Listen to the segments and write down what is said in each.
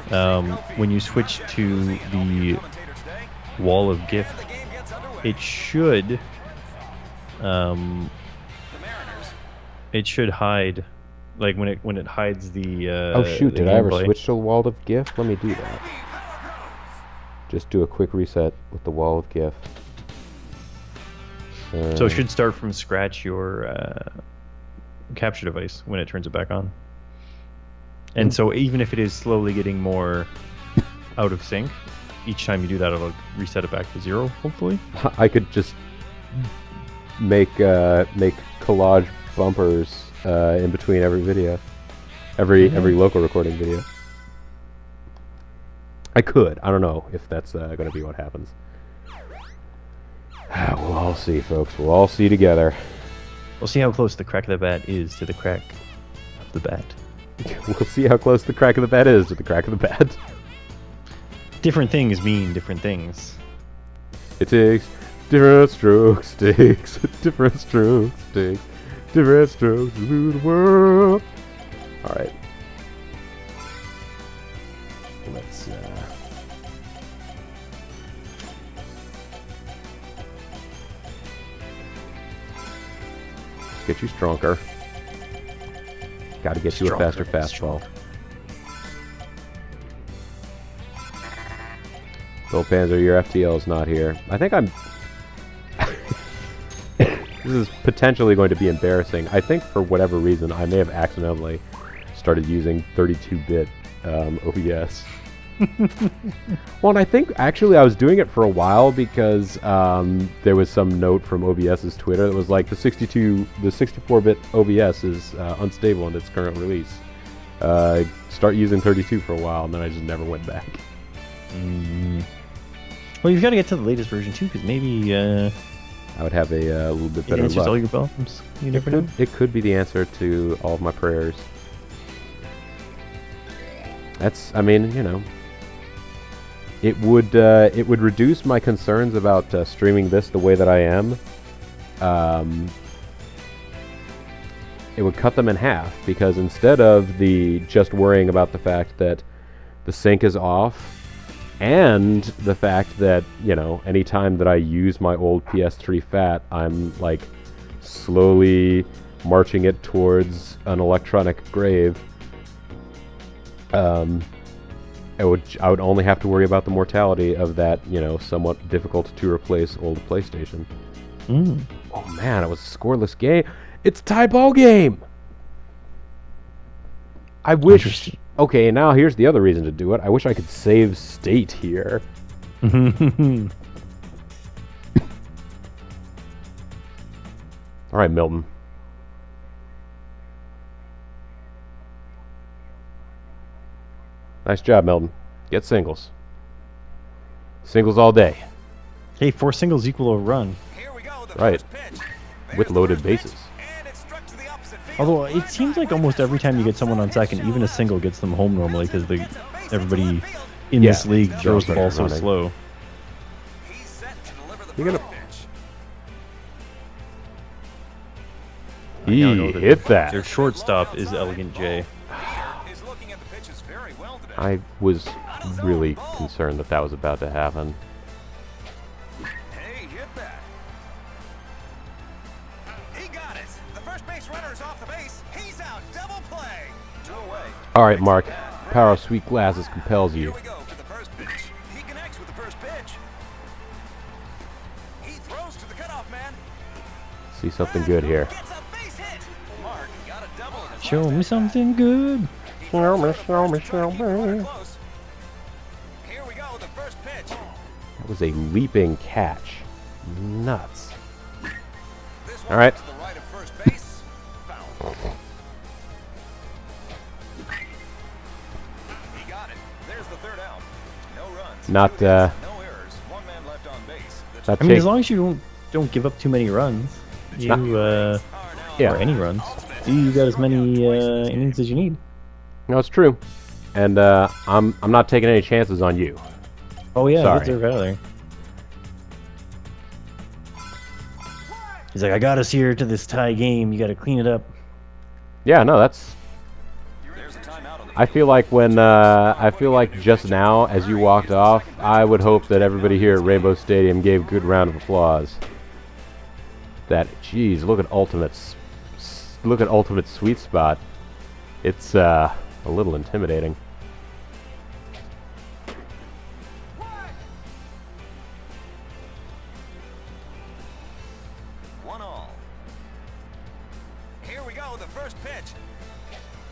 when you switch to the wall of gift, it should hide, like when it hides the oh shoot, the did I ever gameplay. switch to the wall of gift? Let me do that. Just do a quick reset with the wall of gift. So it should start from scratch your capture device when it turns it back on. And so even if it is slowly getting more out of sync, each time you do that, it'll reset it back to 0, hopefully. I could just make collage bumpers in between every video, every local recording video. I could. I don't know if that's going to be what happens. We'll all see, folks. We'll all see together. We'll see how close the crack of the bat is to the crack of the bat. We'll see how close the crack of the bat is to the crack of the bat. Different things mean different things. It takes different strokes, takes different strokes, takes different strokes to rule the world. All right. Let's get you stronger. Got to get you a faster fastball. Bill Panzer, your FTL is not here. I think I'm... This is potentially going to be embarrassing. I think for whatever reason, I may have accidentally started using 32-bit OBS. Well, and I think actually I was doing it for a while because there was some note from OBS's Twitter that was like the 64-bit OBS is unstable in its current release. Start using 32 for a while, and then I just never went back. Well, you've got to get to the latest version too, because maybe I would have a little bit better it answers luck. all your problems. You never know. It could be the answer to all of my prayers. That's, I mean, you know, it would reduce my concerns about streaming this the way that I am. It would cut them in half, because instead of just worrying about the fact that the sync is off, and the fact that, you know, anytime that I use my old PS3 FAT, I'm like slowly marching it towards an electronic grave. I would only have to worry about the mortality of that, you know, somewhat difficult to replace old PlayStation. Oh man, it was a scoreless game. It's a tie ball game. I wish. Okay, now here's the other reason to do it. I wish I could save state here. All right, Milton. Nice job, Milton. Get singles. Singles all day. Hey, 4 singles equal a run. Right. With loaded bases. Although it seems like almost every time you get someone on second, even a single gets them home normally, because everybody in this league throws the ball so slow. You're gonna. He hit that. Their shortstop is Elegant J. I was really concerned that was about to happen. Hey, hit that. He got it. The first base runner is off the base. He's out. Double play. 2 away. All right, Mark. Power of sweet glasses compels you. Here we go for the first pitch. He connects with the first pitch. He throws to the cutoff man. See something good here. Gets a base hit. Mark got a double in his Show me something good. Show me. close. Here we go, the first pitch. That was a leaping catch. Nuts. This All right. one to the right of first base. Foul. He got it. There's the third out. No runs. Not, No errors. 1 man left on base. not I mean, take- as long as you don't give up too many runs, or any runs, you got as many innings as you need. No, it's true. And I'm not taking any chances on you. Oh yeah, Sorry. good Zerf out there. He's like, I got us here to this tie game. You got to clean it up. Yeah, no, that's There's a timeout on the I feel like just now, as you walked off, I would hope that everybody here at Rainbow Stadium gave a good round of applause. Geez, look at Ultimate's sweet spot. It's a little intimidating.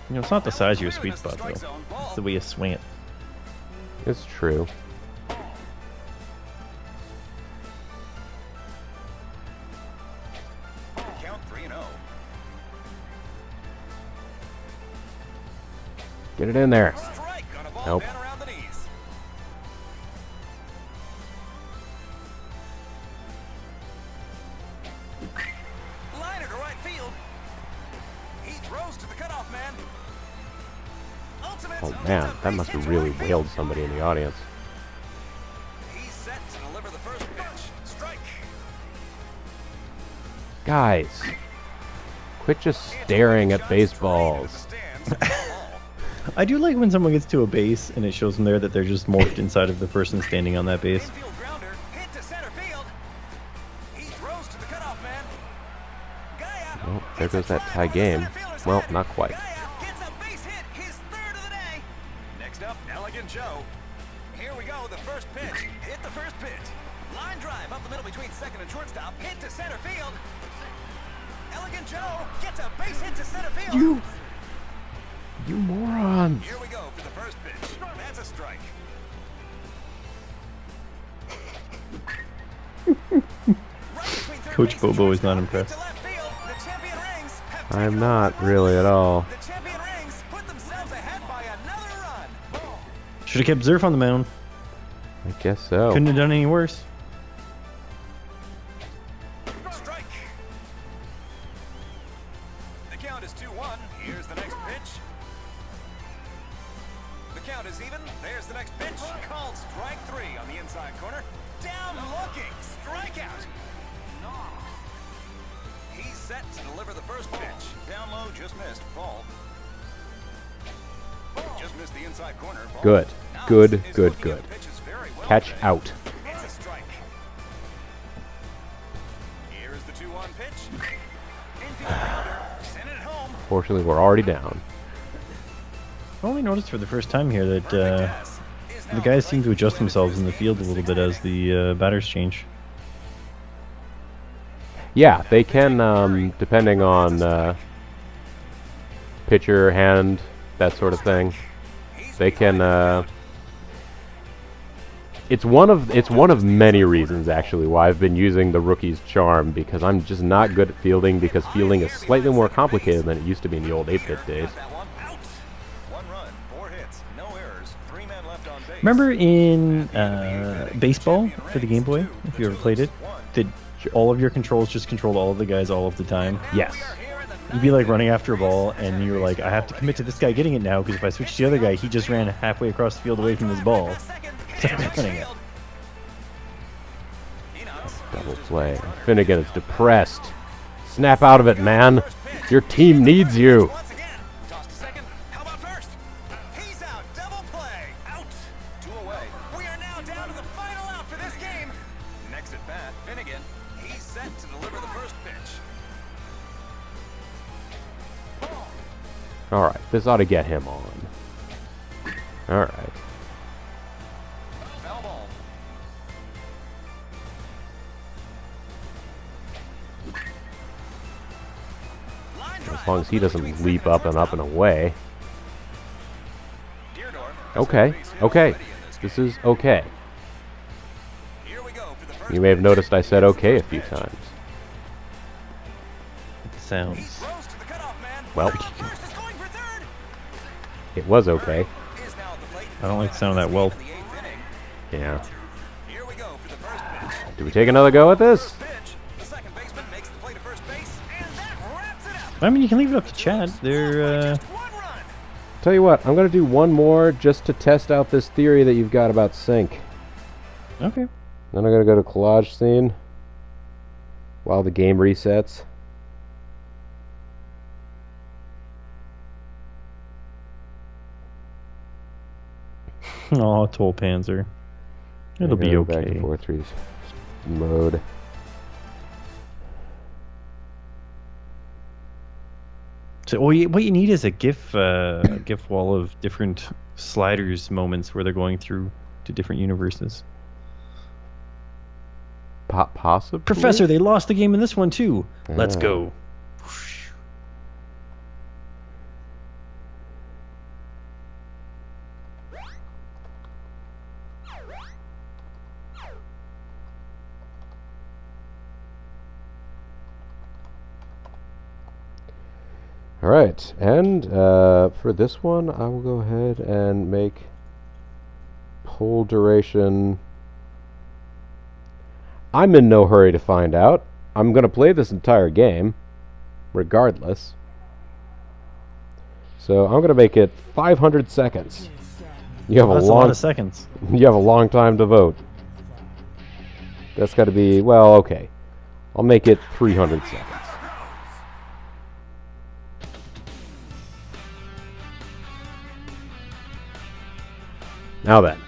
You know, it's not the size of your sweet spot, though. It's the way you swing it. It's true. Count 3-0. Get it in there. Strike on a ball Nope. bent around the knees. Liner to right field. He throws to the cutoff man. Ultimate. Oh man, that must have really wailed somebody in the audience. He's set to deliver the first pitch. Strike. Guys, quit just staring at baseballs. I do like when someone gets to a base and it shows them there that they're just morphed inside of the person standing on that base. Infield grounder hit to center field. He throws to the cutoff man. Gaia. Well, there goes that tie game. Well, not quite. Gaia gets a base hit, his third of the day. Next up, Elegant Joe. Here we go, the first pitch. Hit the first pitch. Line drive up the middle between second and shortstop. Hit to center field. Elegant Joe gets a base hit to center field. You morons! Here we go for the first pitch. That's a strike. Coach Bobo is not impressed. I'm not really at all. The champion rings put themselves ahead by another run. Should have kept Zerf on the mound. I guess so. Couldn't have done any worse. Strike. The count is 2-1. Here's the next pitch. The count is even. There's the next pitch. Called strike 3 on the inside corner. Down looking. Strikeout. He's set to deliver the first pitch. Down low, just missed. Ball. Just missed the inside corner. Ball. Good. Now Good, is good, looking good. at the pitches very well Catch today. out. It's a strike. Here is the 2-1 pitch. Infield grounder. Send it home. Fortunately, we're already down. I only noticed for the first time here that Pass is now the guys seem to right adjust away themselves in the to field a little bit as the batters change. Yeah, they can, depending on pitcher, hand, that sort of thing. They can. It's one of many reasons actually why I've been using the rookie's charm, because I'm just not good at fielding, because fielding is slightly more complicated than it used to be in the old 8-bit days. That one out. 1 run, 4 hits, no errors, 3 men left on base. Remember in baseball for the Game Boy, if you ever played it, did all of your controls just control all of the guys all of the time? Yes. You'd be like running after a ball, and you were like, I have to commit to this guy getting it now, because if I switch to the other guy, he just ran halfway across the field away from his ball. So I'm running it. Double play. Finnegan is depressed. Snap out of it, man. Your team needs you. Once again, toss to second. How about first? He's out. Double play. Out. 2 away. We are now down to the final out for this game. Next at bat, Finnegan. He's set to deliver the first pitch. All right, this ought to get him on. All right. Foul ball. Line drive As long as he up the doesn't between leap second up and up and shortstop. away. Deardorff has Okay, a base hit okay. already in this This game. is okay. Here we go for the first You may have pitch. noticed I said Here's the okay a first few pitch. times. It He sounds. throws to the cutoff man. Well. Runner on first is going for third. It was okay. Is now at the plate. I don't like the sound of that well. In the 8th inning. Yeah. Here we go for the first pitch. Do we take another go at this? Pitch. The second baseman makes the play to first base, and that wraps it up. I mean, you can leave it up to Chad. They're, Just 1 run. Tell you what, I'm going to do one more just to test out this theory that you've got about sync. okay. Then I'm going to go to collage scene while the game resets. Oh, Toll Panzer. It'll be Go back okay. to 4-3 mode. So what you need is a GIF wall of different sliders moments where they're going through to different universes. Possibly? Professor, they lost the game in this one too. Let's Ah. go. Alright, and for this one, I will go ahead and make pull duration. I'm in no hurry to find out. I'm going to play this entire game, regardless. So I'm going to make it 500 seconds. You have That's a lot of seconds. You have a long time to vote. That's got to be, well, okay. I'll make it 300 seconds. Now then.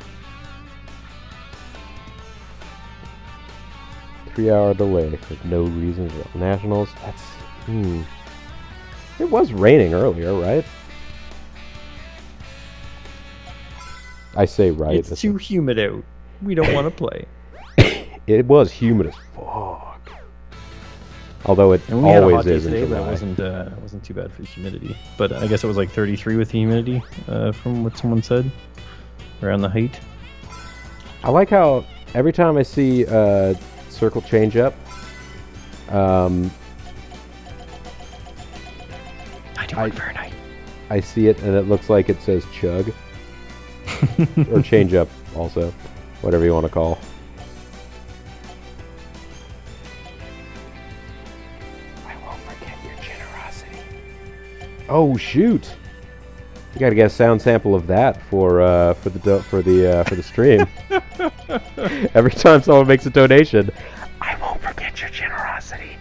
3-hour delay with no reason. Nationals, that's... It was raining earlier, right? I say right. It's too humid out. We don't want to play. It was humid as fuck. Although it And we had a hot always day is in today, but July. it wasn't too bad for the humidity. But I guess it was like 33 with the humidity, from what someone said, around the height. I like how every time I see circle change up, I see it and it looks like it says chug. Or change up also. Whatever you want to call. I won't forget your generosity. Oh shoot! You gotta get a sound sample of that for the stream. Every time someone makes a donation, I won't forget your generosity.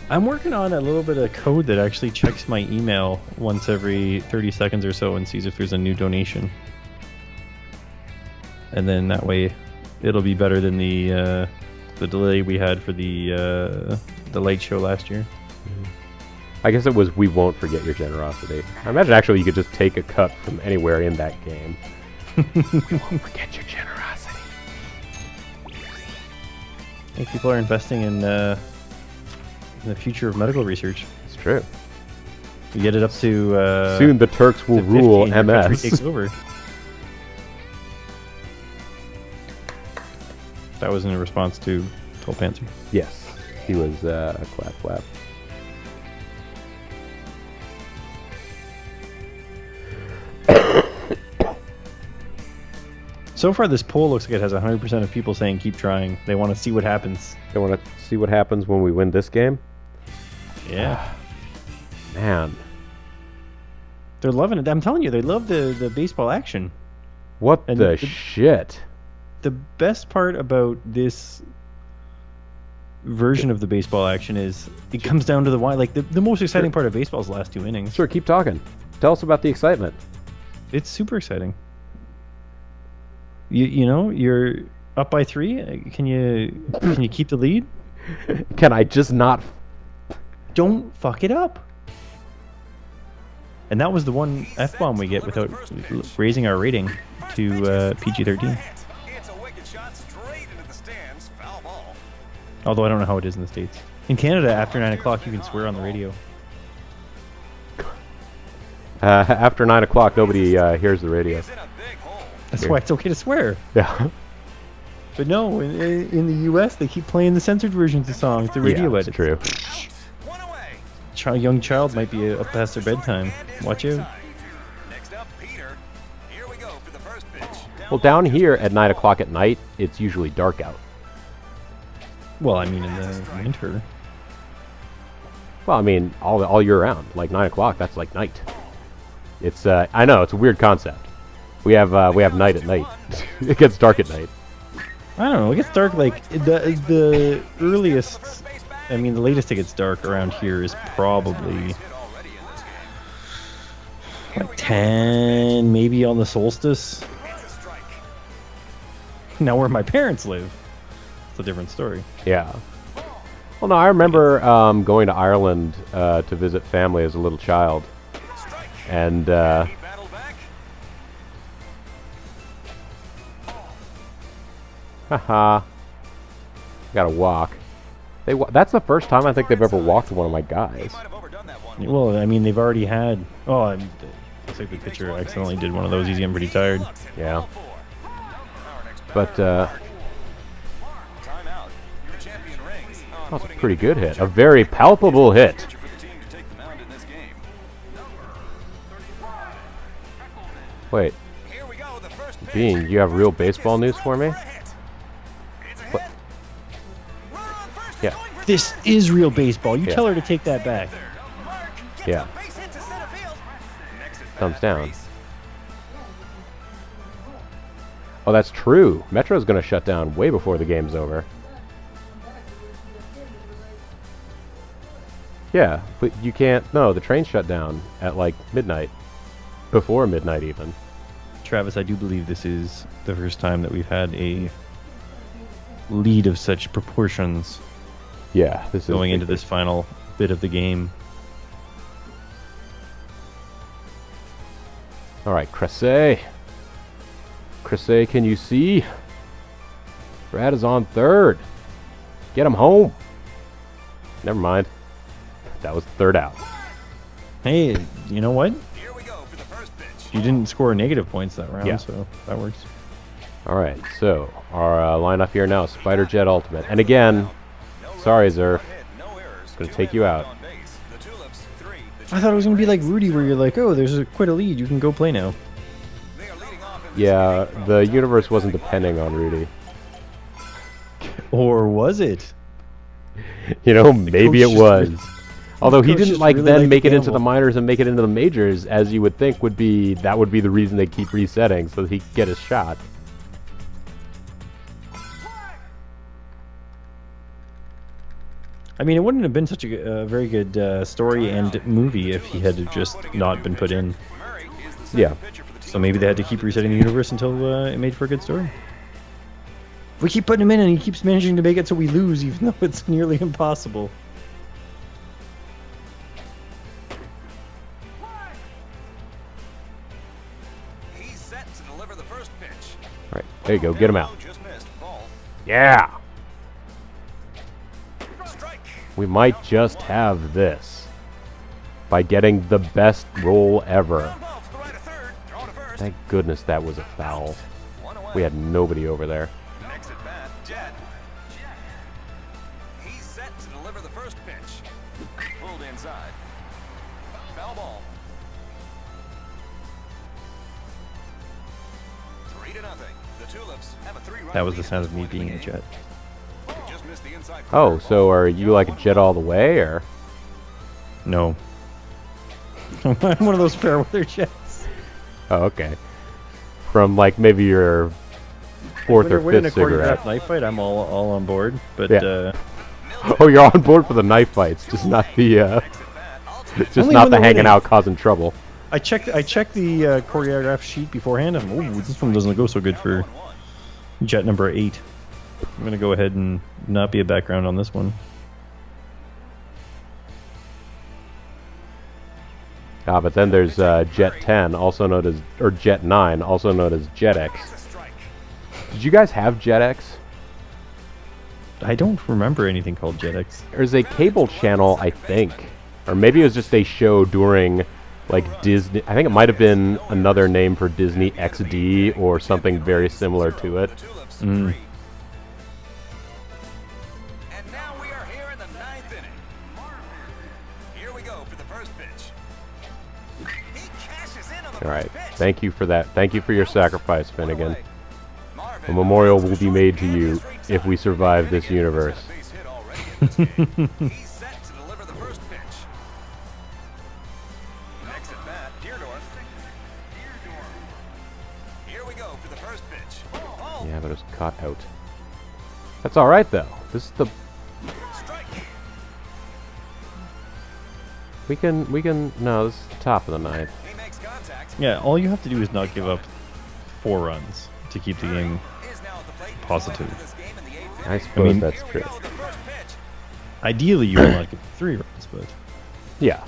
I'm working on a little bit of code that actually checks my email once every 30 seconds or so and sees if there's a new donation. And then that way, it'll be better than the delay we had for the light show last year. I guess it was we won't forget your generosity. I imagine actually you could just take a cut from anywhere in that game. We won't forget your generosity. I think people are investing in the future of medical research. It's true. We get it up to Soon the Turks will to 50 rule and your country MS. takes over. That was in response to Toll Panzer. Yes, he was a clap flap. So far, this poll looks like it has 100% of people saying keep trying. They want to see what happens. They want to see what happens when we win this game? Yeah. Man, They're loving it. I'm telling you, they love the baseball action. what And the shit? The best part about this version of the baseball action is it comes down to the why. Like the most exciting part of baseball is the last two innings. Sure, keep talking. Tell us about the excitement. It's super exciting. You know, you're up by 3. Can you keep the lead? Can I just not? Don't fuck it up. And that was the one F-bomb we get without raising our rating to PG-13. It's a wicked shot straight into the stands. Foul ball. Although I don't know how it is in the States. In Canada, after 9 o'clock, you can swear on the radio. After 9 o'clock, nobody hears the radio. He's in a big hole. That's Here. why it's okay to swear. Yeah. But no, in the U.S., they keep playing the censored versions of songs, the radio Yeah, edits. it's true. One away. Young child might be up past their bedtime. Watch out. Next up, Peter. Here we go for the first pitch. Well, down here at 9 o'clock at night, it's usually dark out. Well, I mean, in the winter. Well, I mean, all year round. Like 9 o'clock, that's like night. It's I know it's a weird concept. We have night at night. It gets dark at night. I don't know. It gets dark like the earliest. I mean, the latest it gets dark around here is probably like 10, maybe on the solstice. Now where my parents live, it's a different story. Yeah. Well, no, I remember going to Ireland to visit family as a little child. And, He battled back. haha. Gotta walk. That's the first time I think they've ever walked one of my guys. Might have overdone that one. Well, I mean, they've already had. Oh, looks like the pitcher accidentally did one of those. He's getting pretty tired. Yeah. Our next But, timeout. Your champion rings. that's a pretty good hit. A very palpable hit. Pitcher for the team to take the mound in this game. Wait, Here we go, the first pitch. Bean, you have real baseball news for me? It's a hit. Run on first is Yeah. going for This is real baseball. You Yeah. tell her to take that back. Mark gets Yeah. a base hit to center field. Next at Thumbs bat, down. base. Oh, that's true. Metro's gonna shut down way before the game's over. Yeah, but you can't. No, the train shut down at like midnight. Before midnight, even. Travis, I do believe this is the first time that we've had a lead of such proportions Yeah, this is going big into this final bit of the game. All right, Cressay. Cressay, can you see? Brad is on third. Get him home. Never mind. That was the third out. Hey, you know what? Here we go for the first pitch. You didn't score negative points that round, Yeah. so that works. All right, so our lineup here now: Spider Jet Ultimate, and again, sorry Zerf, No errors. gonna Two take men you left out. on base. The Tulips, 3. I thought it was gonna be like Rudy, where you're like, oh, there's quite a lead. You can go play now. They are leading off in this Yeah, inning. the universe wasn't depending on Rudy. Or was it? You know, maybe it coach just was. Although he coach didn't just like really then liked make to it into the gamble. minors and make it into the majors, as you would think would be the reason they keep resetting so that he could get his shot. I mean, it wouldn't have been such a very good story and movie if he had just not been put in. Murray is the Yeah. second pitcher for the team. So maybe they had to keep resetting the universe until it made for a good story. We keep putting him in, and he keeps managing to make it so we lose, even though it's nearly impossible. He's set to deliver the first pitch. All right, there you go, get him out. Just missed. Ball. Yeah, Strike. we might just have this by getting the best roll ever. Ground ball to the right of third. Throw to first. Thank goodness that was a foul. One away. We had nobody over there. Next at bat, Jet. He's set to deliver the first pitch. Pulled inside. Foul ball. 3-0. The Tulips have a 3-run That was the lead sound at of me this point in being a the jet. game. Just missed the inside Oh, corner. so are you like a jet all the way, or? No. I'm one of those fair weather jets. Oh, okay. From like maybe your fourth When or you're winning a fifth cigarette. choreographed knife fight, I'm all on board. But Yeah. Oh, you're on board for the knife fights, just not the Next at bat, alternate just Only not when the they're hanging winning. out causing trouble. I checked the choreographed sheet beforehand. I'm, ooh, this one doesn't go so good for 1-1. jet number 8. I'm gonna go ahead and not be a background on this one. Ah, but then there's Jet 10, also known as, or Jet 9, also known as Jet X. It's a strike. Did you guys have Jet X? I don't remember anything called JetX. There's a cable channel, I think, or maybe it was just a show during like Disney. I think it might have been another name for Disney XD or something very similar to it. The Tulips, 3. Mm. And now we are here in the 9th inning. Here we go for the first pitch. He cashes in on the All right, first pitch. thank you for that. Thank you for your sacrifice, One Finnegan. away. Marvin A memorial will is be the made to short you and his reach if we side. survive this Finnegan has universe. had a base hit already in this game. He's set to deliver the first pitch. Next at bat, Deerdorf. Here we go for the first pitch. Oh, Yeah, but it was caught out. That's all right though. This is the strike. we can no. This is the top of the ninth. He makes contact. Yeah, all you have to do is not give up 4 runs to keep the game Is now at the positive. I suppose mean- that's true. Ideally, you would like 3 runs, but Yeah.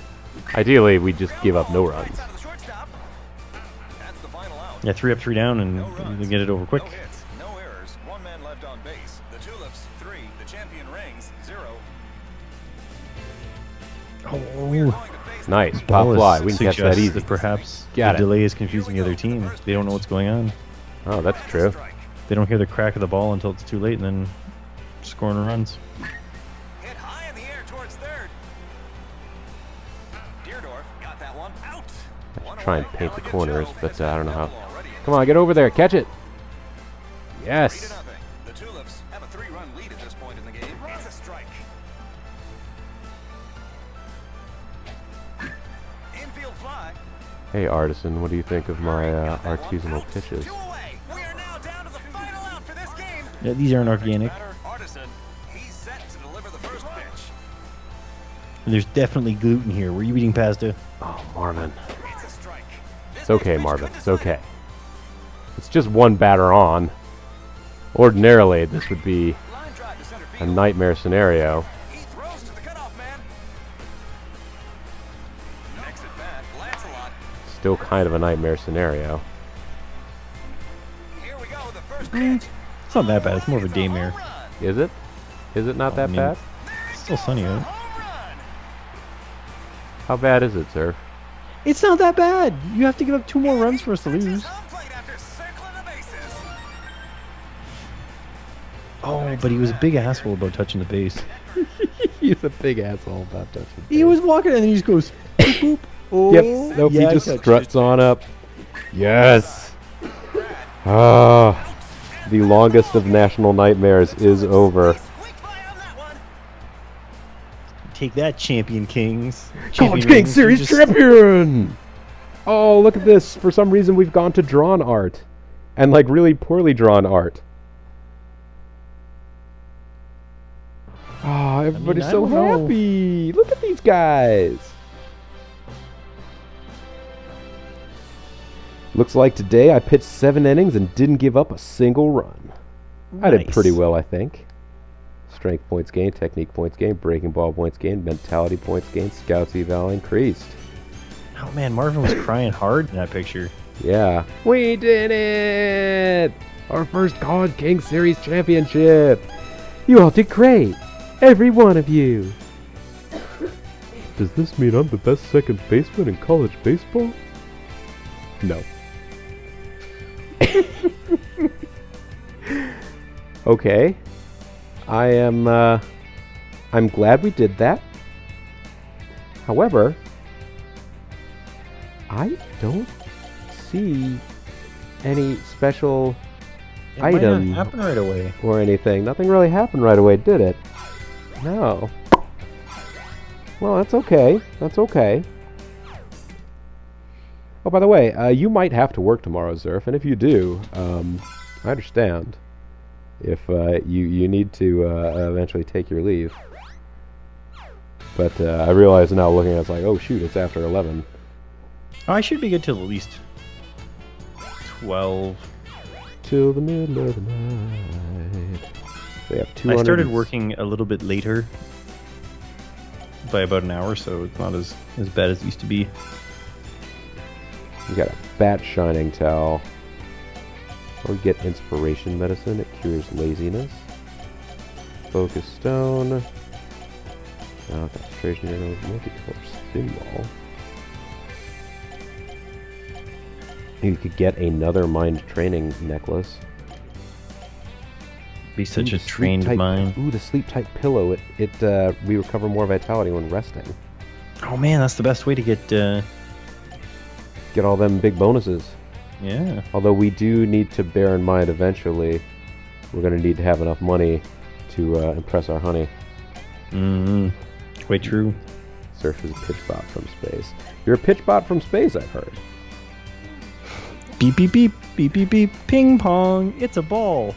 Ideally, we just give up no runs. yeah, 3 up, 3 down, and you get it over quick. No hits, no errors, 1 man left on base. The Tulips 3, the champion rings 0. We are going to face Nice. Pop Ball fly. We can catch that suggests easy. that perhaps Got the it. delay is confusing the other team. They don't know what's going on. Oh, that's true. strike. They don't hear the crack of the ball until it's too late, and then scoring runs. Hit high in the air towards third. Deerdorf got that one out. One Try and away. paint the Elegant corners, Joe but gets I don't know that how. double already in Come on, get over there. Catch it. 3-0. Yes. The Tulips have a 3-run lead at this point in the game. It's a strike. Infield fly. Hey, Artisan, what do you think of my artisanal pitches? 2 away. We are now down to the final out for this game. Yeah, these aren't organic. Batter, Artisan. He's set to deliver the first pitch. There's definitely gluten here. Were you eating pasta? Oh, Marvin. It's a strike. It's okay, Marvin. It's okay. It's just one batter on. Ordinarily, this would be Line drive to center a field. nightmare scenario. He throws to the cutoff man. Next at bat, Lancelot. Still kind of a nightmare scenario. Here we go, the first pitch. It's not that bad. It's more of a It's daymare. home run. Is it? Is it not that mean- bad? It's still sunny out. Home run. How bad is it, sir? It's not that bad. You have to give up 2 more runs for us to Takes his lose. home plate after circling the bases. Oh, but he was a big asshole about touching the base. He's a big asshole about touching. He was walking and then he just goes, boop, boop. Oh, Yep. Nope. yeah, He I just touched struts it. on up. Yes. Ah, the longest of national nightmares is over. Squeak by on that one. Take that, Champion Kings. College Champion King Rings, you Series just- champion! Oh, look at this. For some reason, we've gone to drawn art. And, like, really poorly drawn art. Ah, everybody's I so don't know. happy. Look at these guys. Looks like today I pitched 7 innings and didn't give up a single run. I did Nice. pretty well, I think. Strength points gained, technique points gained, breaking ball points gained, mentality points gained, scouts eval increased. Oh man, Marvin was crying hard in that picture. Yeah. We did it! Our first College King Series championship! You all did great! Every one of you! Does this mean I'm the best second baseman in college baseball? No. Okay. I'm glad we did that. However, I don't see any special It might not item happen right away. or anything. Nothing really happened right away, did it? No. Well, that's okay. That's okay. Oh, by the way, you might have to work tomorrow, Zerf, and if you do, I understand. If you need to eventually take your leave. But I realize now looking at it, it's like, oh shoot, it's after 11. Oh, I should be good till at least 12. Till the middle of the night. They have 200. I started working a little bit later by about an hour, so it's not as bad as it used to be. You got a bat shining towel. Or get inspiration medicine. It cures laziness. Focus stone. Concentration journal. Multicolor spin ball. You could get another mind training necklace. Be such Ooh, a the trained sleep-tight- mind. Ooh, the sleep tight pillow. We recover more vitality when resting. Oh man, that's the best way to get. Get all them big bonuses. Yeah. Although we do need to bear in mind eventually we're going to need to have enough money to impress our honey. Mm-hmm. Quite true. Surf is a pitch bot from space. You're a pitch bot from space, I've heard. Beep beep beep beep beep beep. Ping pong. It's a ball.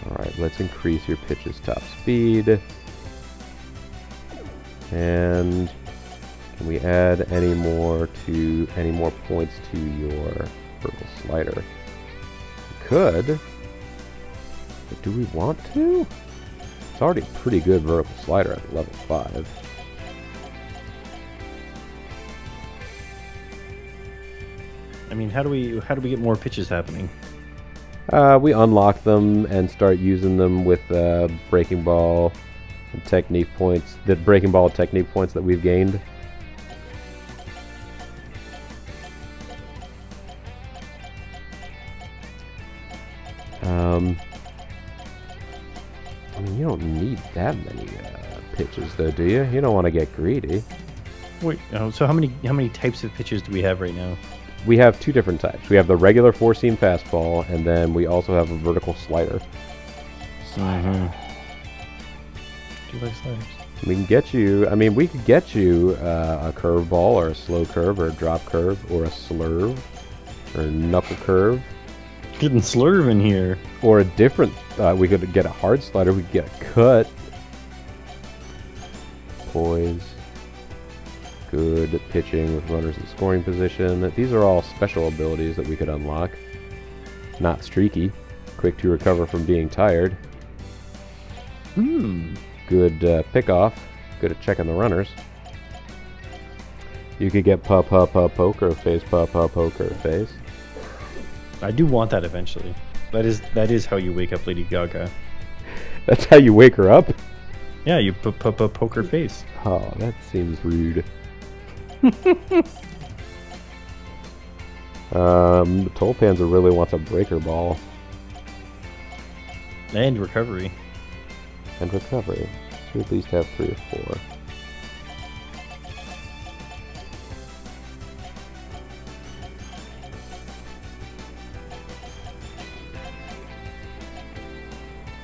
Alright, let's increase your pitch's top speed. And can we add any more points to your purple slider? could. But do we want to? It's already a pretty good vertical slider at level 5. I mean, how do we get more pitches happening? We unlock them and start using them with breaking ball and technique points. The breaking ball technique points that we've gained. I mean, you don't need that many pitches, though, do you? You don't want to get greedy. Wait, so how many types of pitches do we have right now? We have 2 different types. We have the regular 4-seam fastball, and then we also have a vertical slider. Mm-hmm. Do you like sliders? We can get you. I mean, we could get you a curveball, or a slow curve, or a drop curve, or a slurve, or a knuckle curve. Getting slurve in here. Or a different. We could get a hard slider. We could get a cut. Poise. Good pitching with runners in scoring position. These are all special abilities that we could unlock. Not streaky. Quick to recover from being tired. Good pickoff. Good at checking the runners. You could get poker face, poker face. I do want that eventually. That is how you wake up Lady Gaga. That's how you wake her up? Yeah, you poker face. Oh, that seems rude. Toll Panzer really wants a breaker ball. And recovery. And recovery. So we at least have 3 or 4.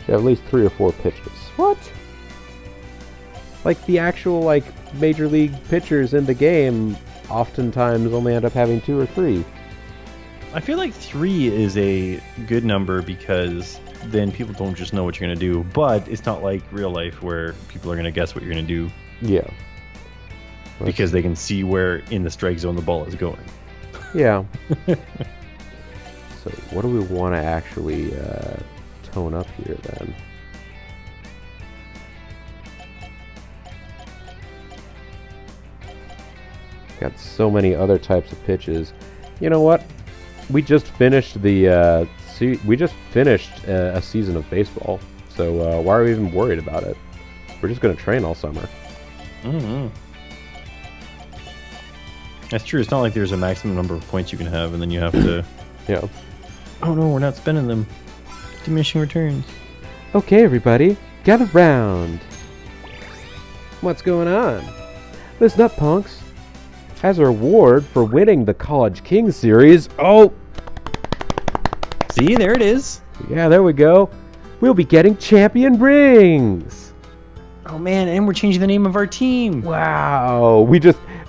You have at least 3 or 4 pitches. What? Like the actual major league pitchers in the game oftentimes only end up having 2 or 3. I feel like 3 is a good number because then people don't just know what you're going to do, but it's not like real life where people are going to guess what you're going to do. Yeah. Because they can see where in the strike zone the ball is going. Yeah. So what do we want to actually tone up here then? Got so many other types of pitches. You know what? We just finished a season of baseball. So why are we even worried about it? We're just going to train all summer. Mm-hmm. That's true. It's not like there's a maximum number of points you can have, and then you have to. Yeah. Oh no, we're not spending them. Diminishing returns. Okay, everybody, gather round. What's going on? Listen up, punks. As a reward for winning the College King series, See, there it is. Yeah, there we go. We'll be getting champion rings. Oh man, and we're changing the name of our team. Wow.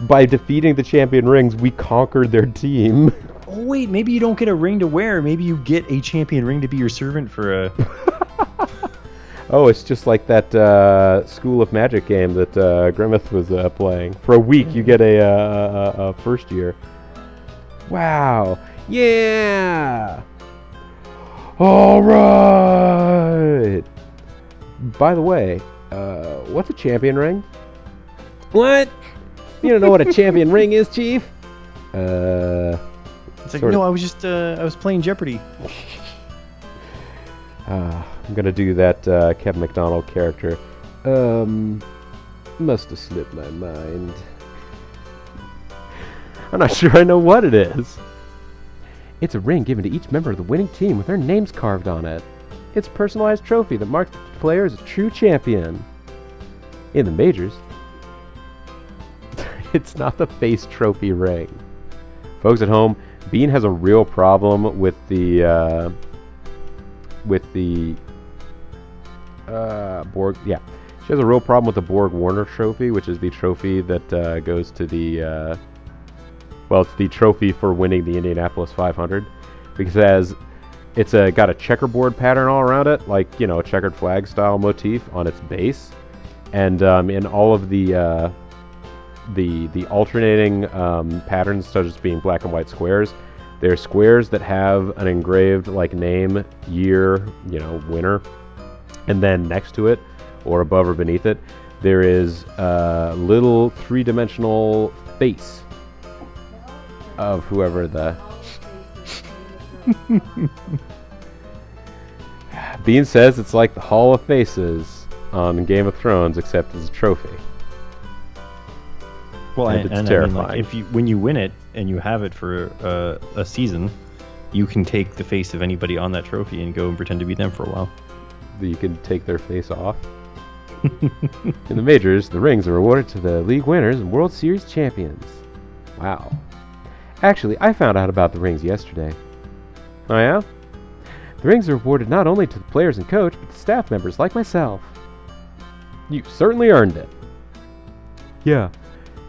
By defeating the champion rings, we conquered their team. Oh wait, maybe you don't get a ring to wear. Maybe you get a champion ring to be your servant for a... Oh, it's just like that School of Magic game that Grimmeth was playing. For a week, you get a first year. Wow. Yeah. All right. By the way, what's a champion ring? What? You don't know what a champion ring is, Chief? It's like, no, I was just, I was playing Jeopardy. I'm gonna do that Kevin McDonald character. Must have slipped my mind. I'm not sure I know what it is. It's a ring given to each member of the winning team with their names carved on it. It's a personalized trophy that marks the player as a true champion. In the majors, it's not the face trophy ring. Folks at home, Bean has a real problem with the Borg. Yeah, she has a real problem with the Borg Warner trophy, which is the trophy that goes to the it's the trophy for winning the Indianapolis 500, because it's got a checkerboard pattern all around it, like, you know, a checkered flag style motif on its base, and in all of the alternating patterns, such as being black and white squares, They're squares that have an engraved like name, year, winner, and then next to it, or above or beneath it, there is a little 3-dimensional face of whoever the... Bean says it's like the Hall of Faces on Game of Thrones, except it's a trophy. Well, and it's I mean, terrifying. like, when you win it and you have it for a season, you can take the face of anybody on that trophy and go and pretend to be them for a while. You can take their face off. In the majors, the rings are awarded to the league winners and World Series champions. Wow. Actually, I found out about the rings yesterday. Oh yeah? The rings are awarded not only to the players and coach, but to staff members like myself. You certainly earned it. Yeah,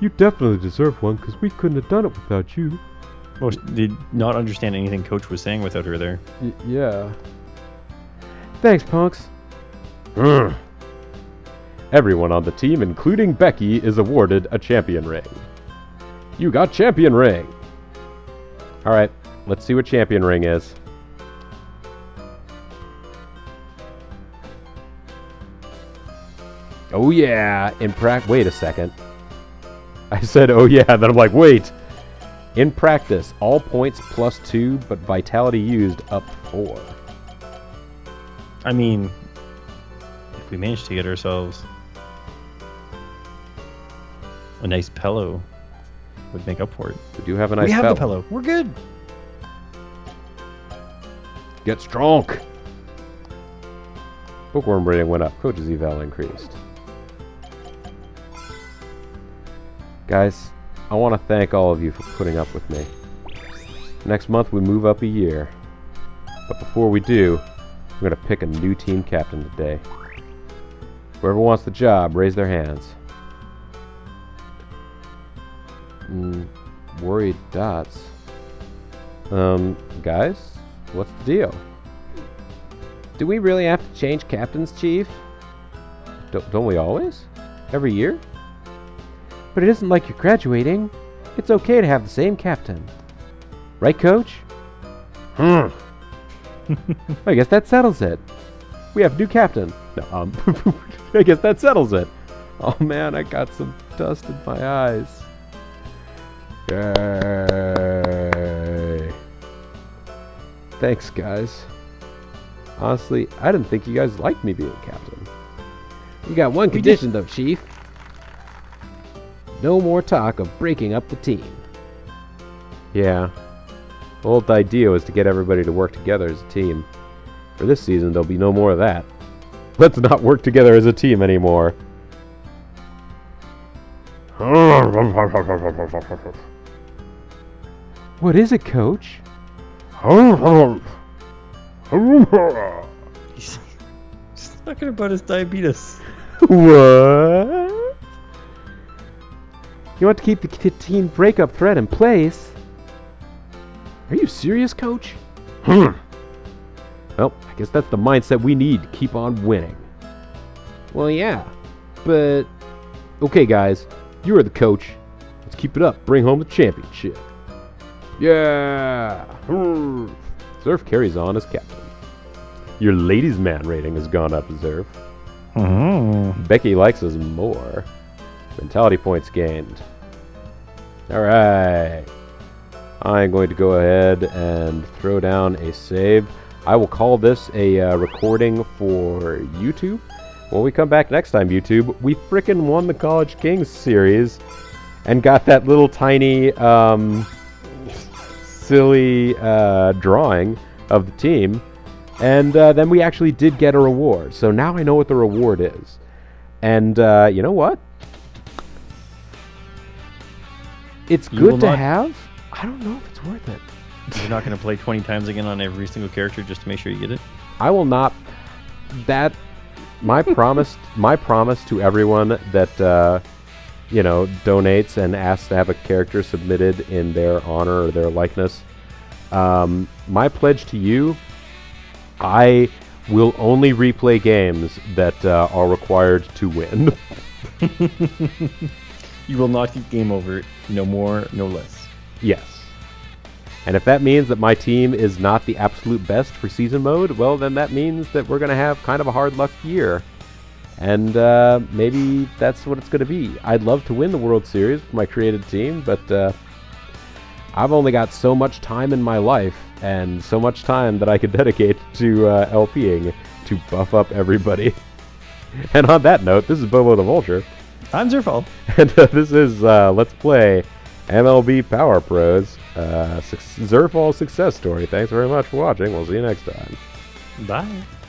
you definitely deserve one because we couldn't have done it without you. Well, did not understand anything Coach was saying without her there. Yeah. Thanks, punks. Everyone on the team, including Becky, is awarded a champion ring. You got champion ring. Alright, let's see what champion ring is. Oh yeah, wait a second. I said oh yeah, then I'm like, wait. In practice, all points +2, but vitality used up 4. I mean, if we manage to get ourselves a nice pillow, would make up for it. We do have a nice we have pillow. the pillow. We're good. Get strong. Bookworm rating went up. Coach's eval increased. Guys, I want to thank all of you for putting up with me. Next month we move up a year. But before we do, we're going to pick a new team captain today. Whoever wants the job, raise their hands. Worried dots. Guys, what's the deal? Do we really have to change captains, Chief? Don't we always? Every year? But it isn't like you're graduating. It's okay to have the same captain. Right, Coach? I guess that settles it. We have new captain. No, I guess that settles it. Oh man, I got some dust in my eyes. Yay. Thanks, guys. Honestly, I didn't think you guys liked me being captain. You got one condition, though, Chief. No more talk of breaking up the team. Yeah. The whole idea was to get everybody to work together as a team. For this season, there'll be no more of that. Let's not work together as a team anymore. What is it, Coach? He's talking about his diabetes. What? You want to keep the team breakup threat in place? Are you serious, Coach? Well, I guess that's the mindset we need to keep on winning. Well, yeah, but... Okay, guys, you are the coach. Let's keep it up. Bring home the championship. Yeah! Zerf carries on as captain. Your ladies' man rating has gone up, Zerf. Becky likes us more. Mentality points gained. Alright. I'm going to go ahead and throw down a save. I will call this a recording for YouTube. When we come back next time, YouTube, we frickin' won the College Kings series and got that little tiny, silly drawing of the team. And then we actually did get a reward. So now I know what the reward is. And you know what? It's good to have. I don't know if it's worth it. You're not going to play 20 times again on every single character just to make sure you get it? I will not. That my promise to everyone that donates and asks to have a character submitted in their honor or their likeness. My pledge to you, I will only replay games that are required to win. You will not keep game over. No more, no less. Yes. And if that means that my team is not the absolute best for season mode, well, then that means that we're going to have kind of a hard luck year. And maybe that's what it's going to be. I'd love to win the World Series with my created team, but I've only got so much time in my life and so much time that I could dedicate to LPing to buff up everybody. And on that note, this is BoboTheVulture. I'm Zerfall. And this is Let's Play MLB Power Pros Zerfall Success Story. Thanks very much for watching. We'll see you next time. Bye.